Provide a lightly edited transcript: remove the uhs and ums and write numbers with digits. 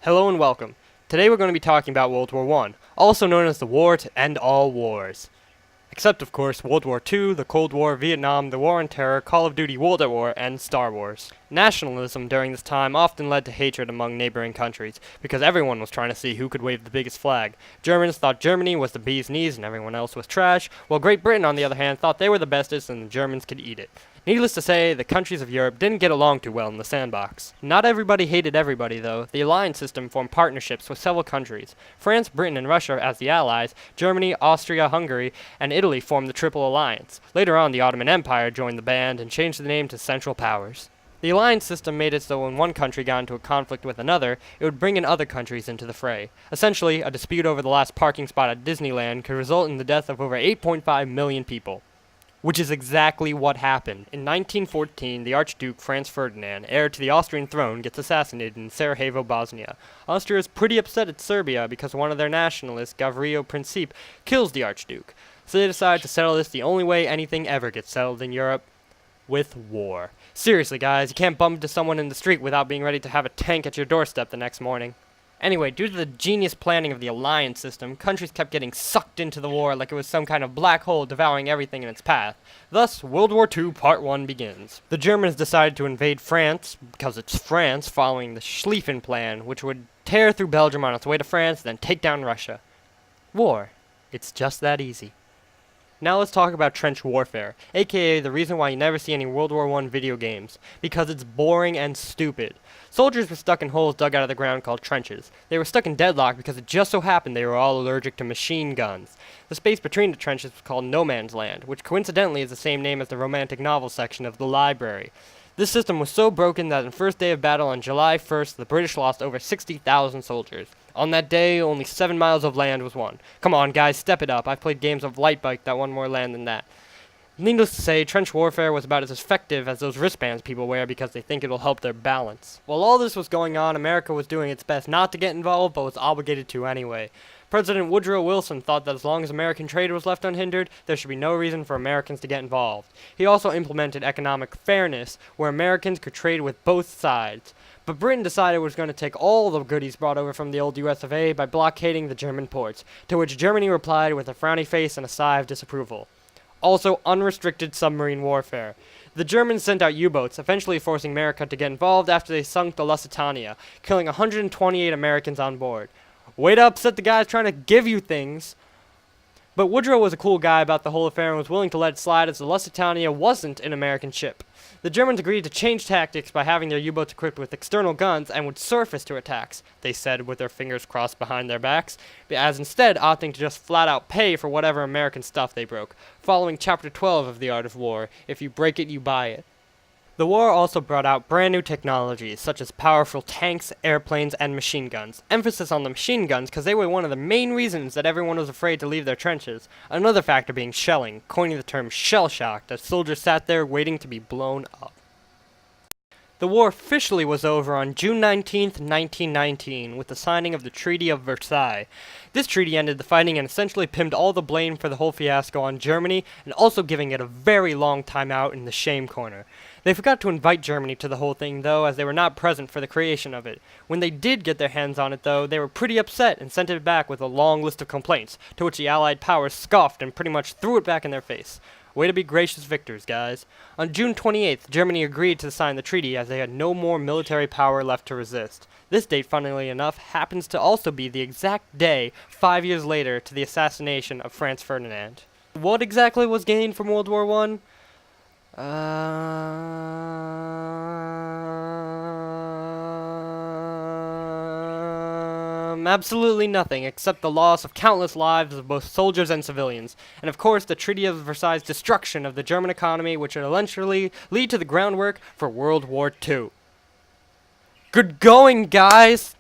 Hello and welcome. Today we're going to be talking about World War I, also known as the war to end all wars. Except, of course, World War II, the Cold War, Vietnam, the War on Terror, Call of Duty World at War, and Star Wars. Nationalism during this time often led to hatred among neighboring countries, because everyone was trying to see who could wave the biggest flag. Germans thought Germany was the bee's knees and everyone else was trash, while Great Britain, on the other hand, thought they were the bestest and the Germans could eat it. Needless to say, the countries of Europe didn't get along too well in the sandbox. Not everybody hated everybody, though. The alliance system formed partnerships with several countries. France, Britain, and Russia as the allies, Germany, Austria, Hungary, and Italy formed the Triple Alliance. Later on, the Ottoman Empire joined the band and changed the name to Central Powers. The alliance system made it so when one country got into a conflict with another, it would bring in other countries into the fray. Essentially, a dispute over the last parking spot at Disneyland could result in the death of over 8.5 million people. Which is exactly what happened. In 1914, the Archduke Franz Ferdinand, heir to the Austrian throne, gets assassinated in Sarajevo, Bosnia. Austria is pretty upset at Serbia because one of their nationalists, Gavrilo Princip, kills the Archduke. So they decide to settle this the only way anything ever gets settled in Europe, with war. Seriously, guys, you can't bump into someone in the street without being ready to have a tank at your doorstep the next morning. Anyway, due to the genius planning of the alliance system, countries kept getting sucked into the war like it was some kind of black hole devouring everything in its path. Thus, World War II Part 1 begins. The Germans decided to invade France, because it's France, following the Schlieffen Plan, which would tear through Belgium on its way to France, then take down Russia. War. It's just that easy. Now let's talk about trench warfare, aka the reason why you never see any World War I video games, because it's boring and stupid. Soldiers were stuck in holes dug out of the ground called trenches. They were stuck in deadlock because it just so happened they were all allergic to machine guns. The space between the trenches was called no man's land, which coincidentally is the same name as the romantic novel section of the library. This system was so broken that on the first day of battle on July 1st, the British lost over 60,000 soldiers. On that day, only 7 miles of land was won. Come on, guys, step it up. I've played games of light bike that won more land than that. Needless to say, trench warfare was about as effective as those wristbands people wear because they think it'll help their balance. While all this was going on, America was doing its best not to get involved, but was obligated to anyway. President Woodrow Wilson thought that as long as American trade was left unhindered, there should be no reason for Americans to get involved. He also implemented economic fairness, where Americans could trade with both sides. But Britain decided it was going to take all the goodies brought over from the old US of A by blockading the German ports, to which Germany replied with a frowny face and a sigh of disapproval. Also, unrestricted submarine warfare. The Germans sent out U-boats, eventually forcing America to get involved after they sunk the Lusitania, killing 128 Americans on board. Way to upset the guys trying to give you things. But Woodrow was a cool guy about the whole affair and was willing to let it slide as the Lusitania wasn't an American ship. The Germans agreed to change tactics by having their U-boats equipped with external guns and would surface to attacks, they said with their fingers crossed behind their backs, as instead opting to just flat out pay for whatever American stuff they broke, following Chapter 12 of The Art of War, if you break it, you buy it. The war also brought out brand new technologies, such as powerful tanks, airplanes, and machine guns. Emphasis on the machine guns because they were one of the main reasons that everyone was afraid to leave their trenches. Another factor being shelling, coining the term shell shock, as soldiers sat there waiting to be blown up. The war officially was over on June 19, 1919, with the signing of the Treaty of Versailles. This treaty ended the fighting and essentially pinned all the blame for the whole fiasco on Germany, and also giving it a very long time out in the shame corner. They forgot to invite Germany to the whole thing, though, as they were not present for the creation of it. When they did get their hands on it, though, they were pretty upset and sent it back with a long list of complaints, to which the Allied powers scoffed and pretty much threw it back in their face. Way to be gracious victors, guys. On June 28th, Germany agreed to sign the treaty as they had no more military power left to resist. This date, funnily enough, happens to also be the exact day, 5 years later, to the assassination of Franz Ferdinand. What exactly was gained from World War I? Absolutely nothing, except the loss of countless lives of both soldiers and civilians, and of course the Treaty of Versailles' destruction of the German economy, which would eventually lead to the groundwork for World War II. Good going, guys!